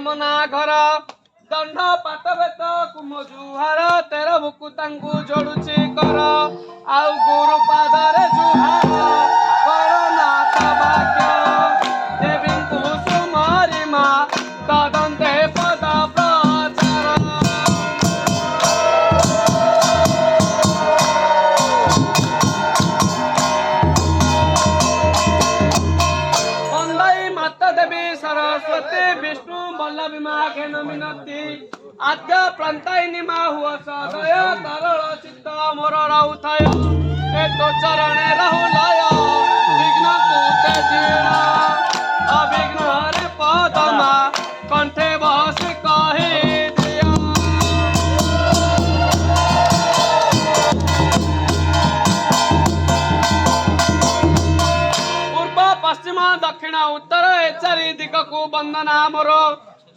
ब्राह्मणा घर दंड पाट बेत कुम जुहार तेर बुकु तांकु जोड़ुची कर आउ गुरु पादरे जुहार गणनाथ वाक्य देवी कुसुमारी मा तदंते पद प्रचार वंदे माता देवी सरस्वती विष्णु वल्लभी माँ घेन मिनती आद्य प्रांतायिनी माँ हुआ सदय तरल चित्त मोर रहुथय ए तो चरणे रहुलय विघ्न कुते जीर्ण अविघ्न रे पदमा कंठे बस कहि दिया पूर्व पश्चिम दक्षिण उत्तर ए चारि दिगकु वंदना मोर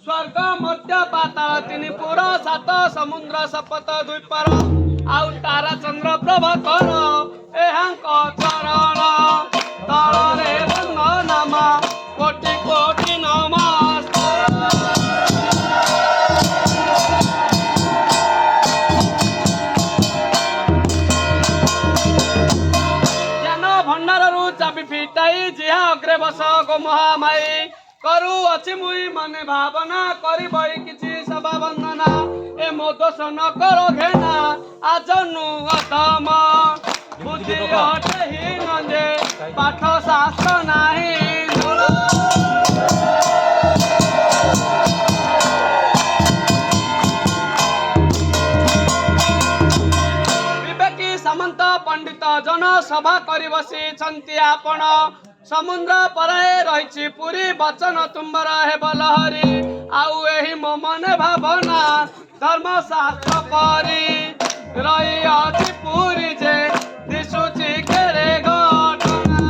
स्वर्ग मध्य पाताल तीन पुर सात समुद्र सपत द्वीपर आउ तारा चंद्र प्रभाकर एहांक चरण तଳରେ वंदनामा कोटि कोटि नमस्कार ज्ञान भंडारु चाबी फिटाई जिहा अग्रे बस गो महामाई करु अछि मुई मने भावना करी बई किछि सभा वंदना ए मो दोष न करो घेना आजनु अधम बुद्धि हटहीन जे पाठ शास्त्र नाही विवेकी सामंत पंडित जन सभा करी बसी छंती आपण समुद्र पराए रही पुरी बचन तुम्बर हे बलहरी आउ एही मो मने भावना धर्मशास्त्र परी रही अछि पुरी जे दिशुची केरे घटना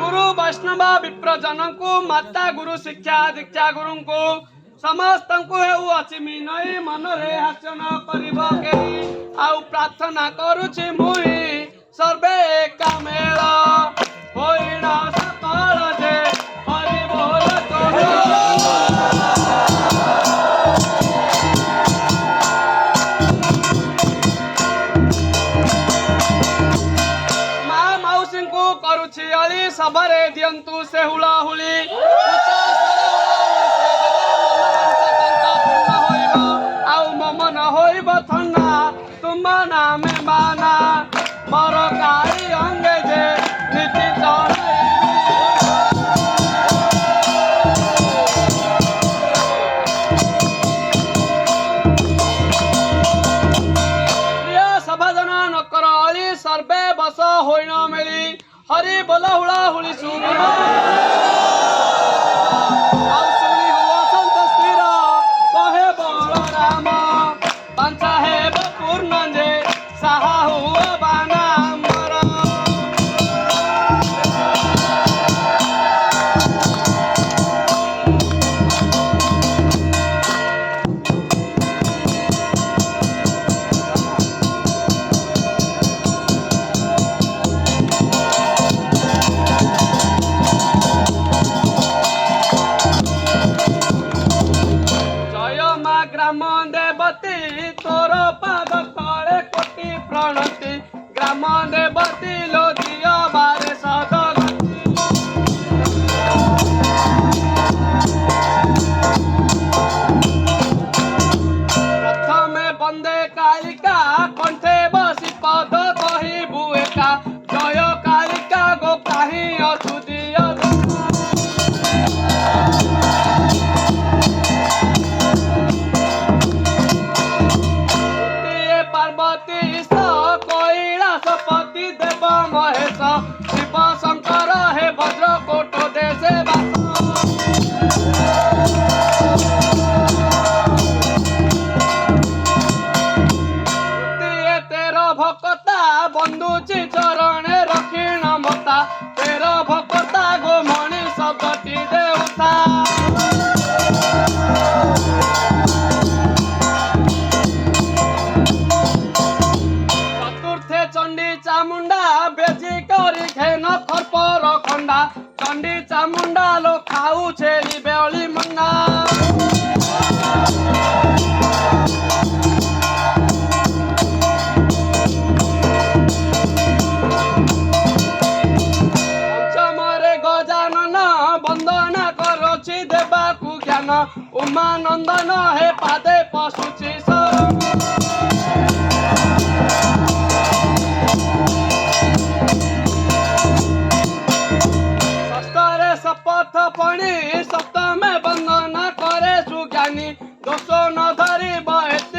गुरु वैष्णव विप्रजन को माता गुरु शिक्षा दीक्षा गुरु को समस्त को हेउ अछि मिनई मन रे हासन करिब केही आउ प्रार्थना करूछि मुई सर्वे एका मेल होइना सफल जे हरि बोल कहो मा मौसी को करूछि अली सबरे दियंतु से हुला हुली मन होइब थन्ना तुम नामे माना मोर काई अंगे जे नीति प्रिय सभाजन नकर अली सर्वे बस होइन मेली हरि बोल हुला हुली सुनी ग्राम देवती तोर पाद तले कोटि प्रणति ग्राम देवती लो दिय बारे सदगति प्रथमे बंदे कालिका कंठे बसी पद कही बुएका जय कालिका गो काही अथु दिय कैलाशपति देव महेश शिव शंकर हे भद्र कोट देशे तेर भक्ता बंधुची चरण रखिण मता तेर भक्ता ପଣ୍ଡା ଚଣ୍ଡୀ ଚାମୁଣ୍ଡା ଲୋ ଖାଉ ଛେଳି ବେଳି ମଣ୍ଡା। ପଞ୍ଚମରେ ଗଜାନନ ବନ୍ଦନା କରୁଛି ଦେବାକୁ ଜ୍ଞାନ ଉମାନନ୍ଦନ ହେ ପାଦେ ପଶୁଛି ଷଷ୍ଠରେ ଶପଥ ପଣି ସପ୍ତମେ ବନ୍ଦନା କରେ ସୁଜ୍ଞାନୀ ଦୋଷ ନ ଧରିବ ଏତେ